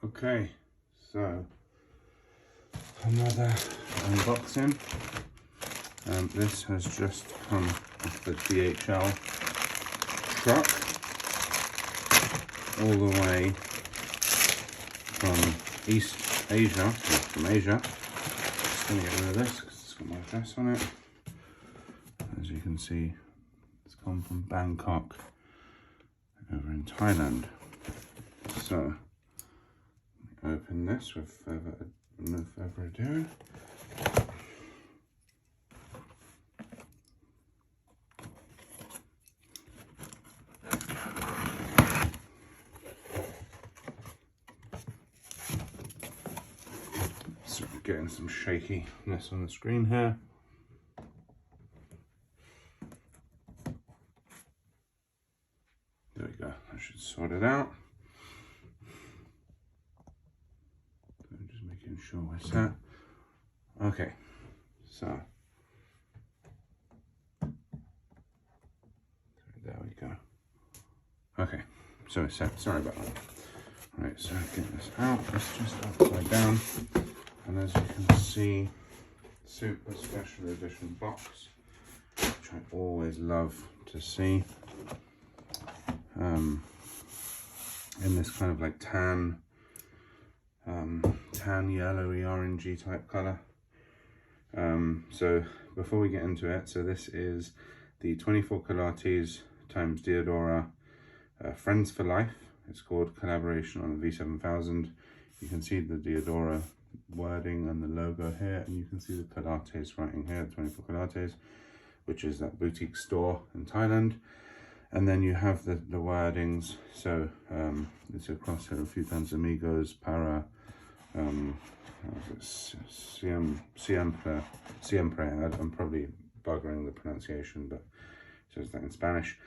Okay, so another unboxing. This has just come off the DHL truck all the way from East Asia, from Asia. Just going to get rid of this because it's got my address on it. As you can see, it's come from Bangkok over in Thailand. So, open this with no further ado. So getting some shakiness on the screen here. There we go, I should sort it out. I'm just making sure we're set. Okay, so there we go. Okay, so it's set. Sorry about that. Right, so get this out. It's just upside down. And as you can see, super special edition box, which I always love to see. In this kind of like tan yellowy orangey type color. So before we get into it, so this is the 24 Kilates times Diadora Friends for Life. It's called Collaboration on the V7000. You can see the Diadora wording and the logo here, and you can see the Kilates writing here, 24 Kilates, which is that boutique store in Thailand. And then you have the wordings, so it's across here a few times: Amigos, Para, Siempre. I'm probably buggering the pronunciation, but it says that in Spanish.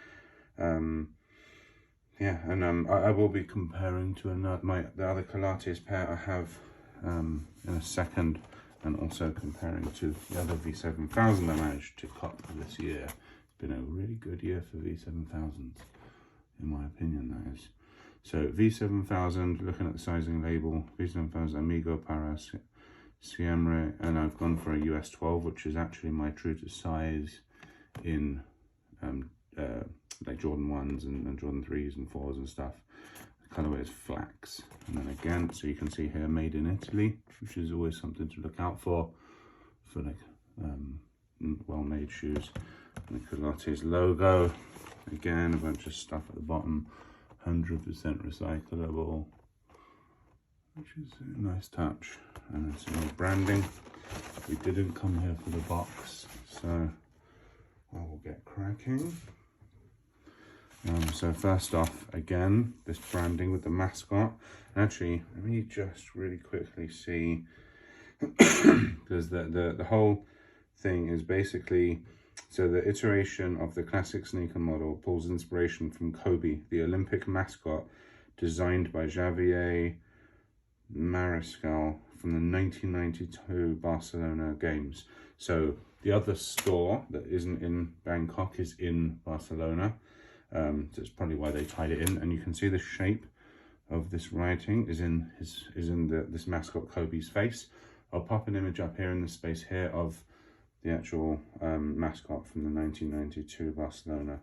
Yeah, and I will be comparing to the other Kilates pair I have in a second, and also comparing to the other V7000 I managed to cop this year. It's been a really good year for V7000s, in my opinion, that is. So V7000, looking at the sizing label, V7000 Amigo, Para, Siempre, and I've gone for a US 12, which is actually my true to size in like Jordan 1s and Jordan 3s and 4s and stuff. The colorway is flax. And then again, so you can see here, made in Italy, which is always something to look out for like well-made shoes. And the Kilates logo, again, a bunch of stuff at the bottom, 100% recyclable, which is a nice touch. And it's some branding. We didn't come here for the box, so I will get cracking. So first off, again, this branding with the mascot. And actually, let me just really quickly see, because the whole thing is basically, so the iteration of the classic sneaker model pulls inspiration from Kobe, the Olympic mascot designed by Javier Mariscal from the 1992 Barcelona Games. So the other store that isn't in Bangkok is in Barcelona. So it's probably why they tied it in, and you can see the shape of this writing is in this mascot Kobe's face. I'll pop an image up here in the space here of the actual mascot from the 1992 Barcelona.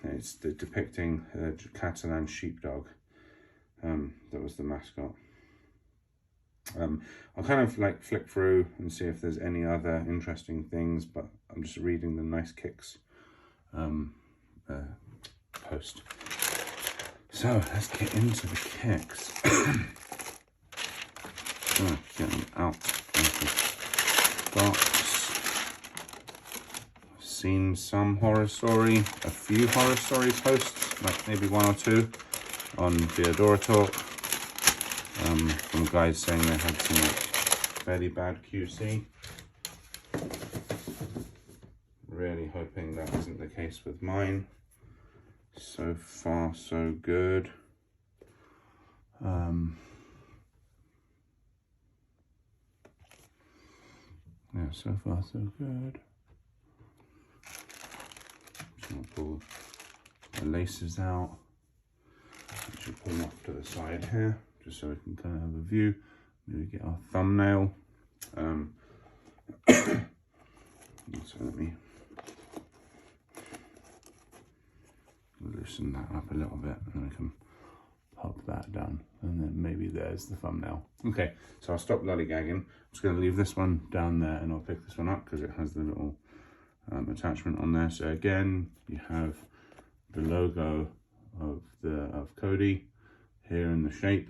It's depicting a Catalan sheepdog. That was the mascot. I'll kind of like flick through and see if there's any other interesting things, but I'm just reading the Nice Kicks post. So let's get into the kicks. So get them out of the box. I've seen some horror story, a few horror story posts, like maybe one or two on Diadora Talk, from guys saying they had some like fairly bad QC. Really hoping that isn't the case with mine. So far, so good. Yeah, so far, so good. Just gonna pull the laces out. I should pull them off to the side here, just so we can kind of have a view. Maybe get our thumbnail. So let me loosen that up a little bit, and I can pop that down, and then maybe there's the thumbnail. Okay, so I'll stop lollygagging. I'm just going to leave this one down there, and I'll pick this one up because it has the little attachment on there. So again, you have the logo of Cody here in the shape.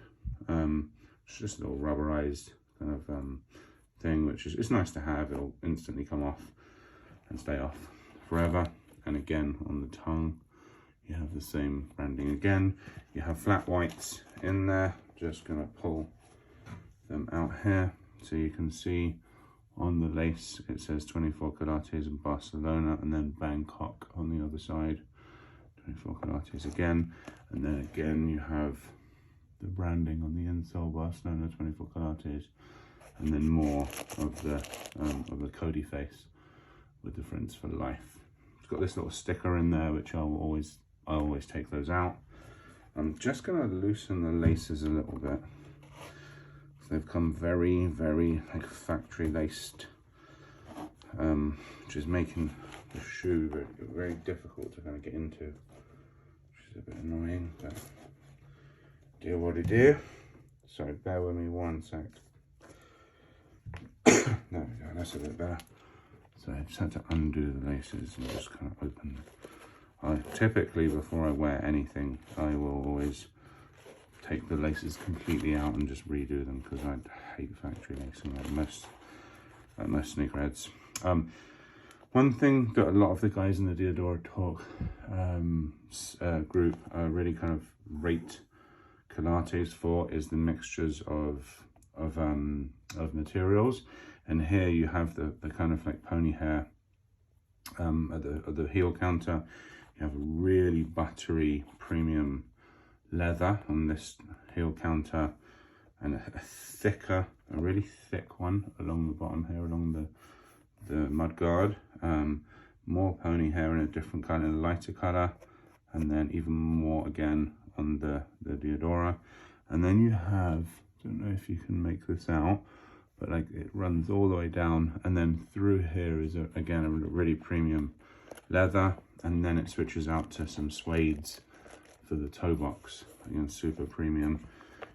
It's just a little rubberized kind of thing, which is, it's nice to have. It'll instantly come off and stay off forever. And again, on the tongue, you have the same branding again. You have flat whites in there. Just gonna pull them out here so you can see on the lace it says 24 Kilates in Barcelona, and then Bangkok on the other side, 24 Kilates again. And then again you have the branding on the insole, Barcelona 24 Kilates, and then more of the Cody face with the Friends for Life. It's got this little sticker in there, which I always take those out. I'm just going to loosen the laces a little bit. So they've come very, very like factory laced, which is making the shoe very, very difficult to kind of get into, which is a bit annoying, but dear what it do. Sorry, bear with me one sec. There we go, that's a bit better. So I just had to undo the laces and just kind of open them. Typically, before I wear anything, I will always take the laces completely out and just redo them, because I hate factory lacing like most sneakerheads. One thing that a lot of the guys in the Diadora Talk group really kind of rate Kilates for is the mixtures of materials. And here you have the kind of like pony hair at the heel counter. You have a really buttery premium leather on this heel counter, and a really thick one along the bottom here, along the mud guard. More pony hair in a different color, a lighter color, and then even more again on the Diadora. And then you have, I don't know if you can make this out, but like it runs all the way down, and then through here is again a really premium leather, and then it switches out to some suedes for the toe box, again super premium.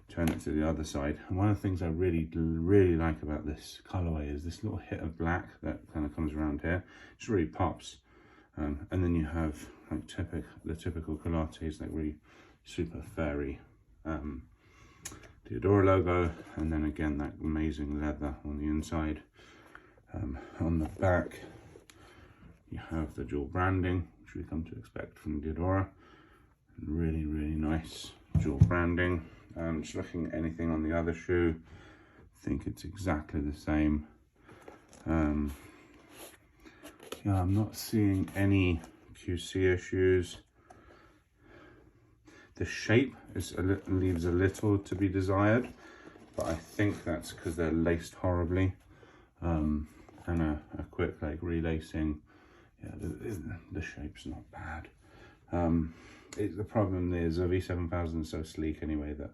Turn it to the other side, and one of the things I really like about this colorway is this little hit of black that kind of comes around here. It just really pops. And then you have like the typical Kilates, like really super fairy Diadora logo, and then again that amazing leather on the inside. On the back you have the dual branding, which we come to expect from Diadora. Really nice dual branding. Just looking at anything on the other shoe, I think it's exactly the same. Yeah, I'm not seeing any QC issues. The shape leaves a little to be desired, but I think that's because they're laced horribly. And a quick like relacing, yeah, the shape's not bad. The problem is the V7000 is so sleek anyway that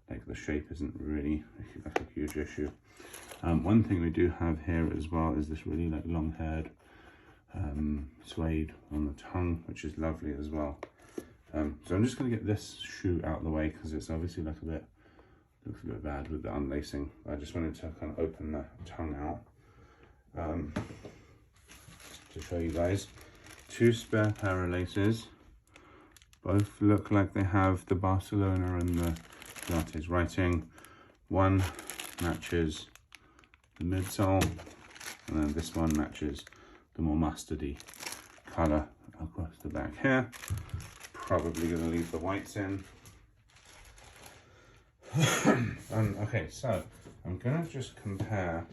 like the shape isn't really like a huge issue. One thing we do have here as well is this really like long-haired suede on the tongue, which is lovely as well. So I'm just going to get this shoe out of the way because it's obviously like looks a bit bad with the unlacing. I just wanted to kind of open the tongue out to show you guys. Two spare pair of laces. Both look like they have the Barcelona and the Pilates writing. One matches the midsole, and then this one matches the more mustardy colour across the back here. Probably going to leave the whites in. Okay, so I'm going to just compare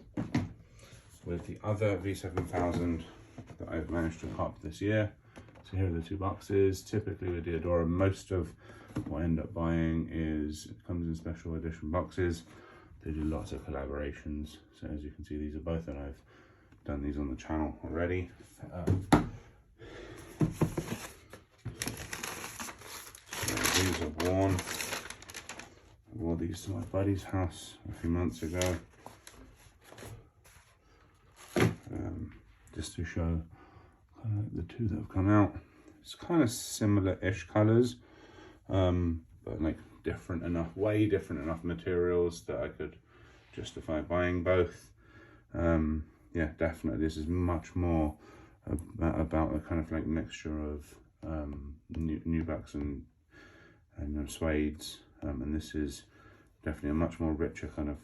with the other V7000 that I've managed to cop this year. So here are the two boxes. Typically with Diadora, most of what I end up buying comes in special edition boxes. They do lots of collaborations. So as you can see, these are both, and I've done these on the channel already. So these are worn. I wore these to my buddy's house a few months ago, just to show kind of like the two that have come out. It's kind of similar-ish colors, but like different enough, way different enough materials that I could justify buying both. Yeah, definitely this is much more about a kind of like mixture of nubucks and suedes, and this is definitely a much more richer kind of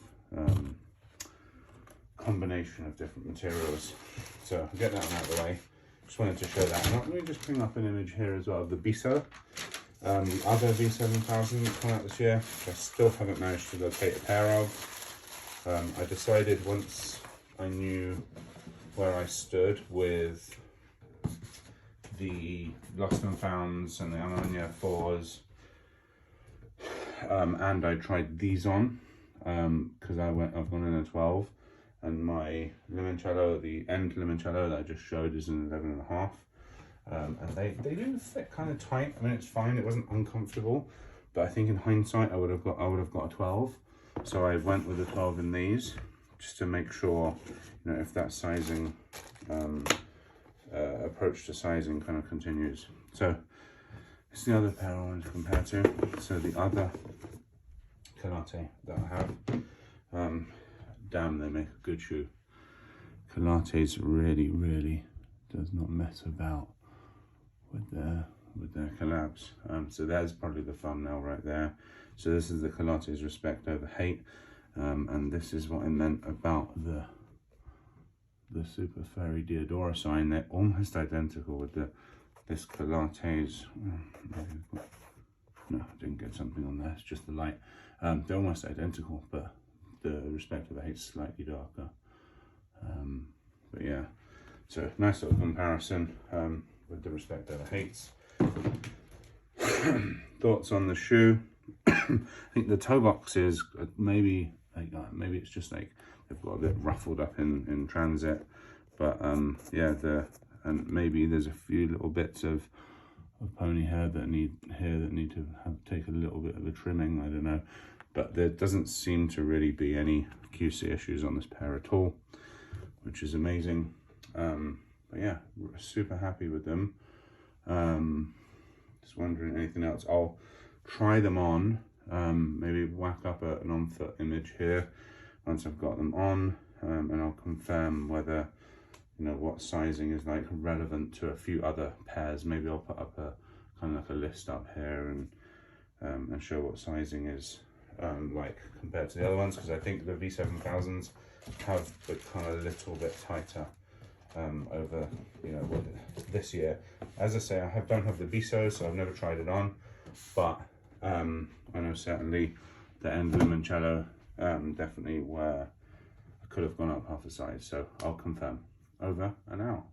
combination of different materials. So I'll get that one out of the way. Just wanted to show that. And let me just bring up an image here as well of the Biso, the other V7000 that come out this year, which I still haven't managed to locate a pair of. I decided once I knew where I stood with the Lost and Founds and the Ammonia 4s, and I tried these on because I've gone in a 12, and my limoncello, the end limoncello that I just showed, is an 11.5, and they do fit kind of tight. I mean, it's fine, it wasn't uncomfortable, but I think in hindsight I would have got a 12. So I went with a 12 in these, just to make sure, you know, if that sizing approach to sizing kind of continues. So it's the other pair I wanted to compare to. So the other Kilates that I have, damn, they make a good shoe. Kilates really does not mess about with their collabs. So there's probably the thumbnail right there. So this is the Kilates Respect Over Hate, and this is what I meant about the Super Fairy Diadora sign. They're almost identical with this Kilates. No, I didn't get something on there, it's just the light. They're almost identical, but the Respect Over Hate is slightly darker. But yeah, so nice little comparison with the Respect Over Hates. Thoughts on the shoe? I think the toe box is maybe it's just like they've got a bit ruffled up in transit, but yeah, and maybe there's a few little bits of pony hair that need to take a little bit of a trimming. I don't know, but there doesn't seem to really be any QC issues on this pair at all, which is amazing. But yeah, super happy with them. Just wondering anything else. I'll try them on, maybe whack up an on-foot image here once I've got them on, and I'll confirm whether, you know, what sizing is like relevant to a few other pairs. Maybe I'll put up a kind of like a list up here and show what sizing is like compared to the other ones, because I think the V7000s have become a little bit tighter over, you know, this year. As I say, I don't have the Biso, so I've never tried it on, but I know certainly the end limoncello definitely where I could have gone up half a size, so I'll confirm. Over and out.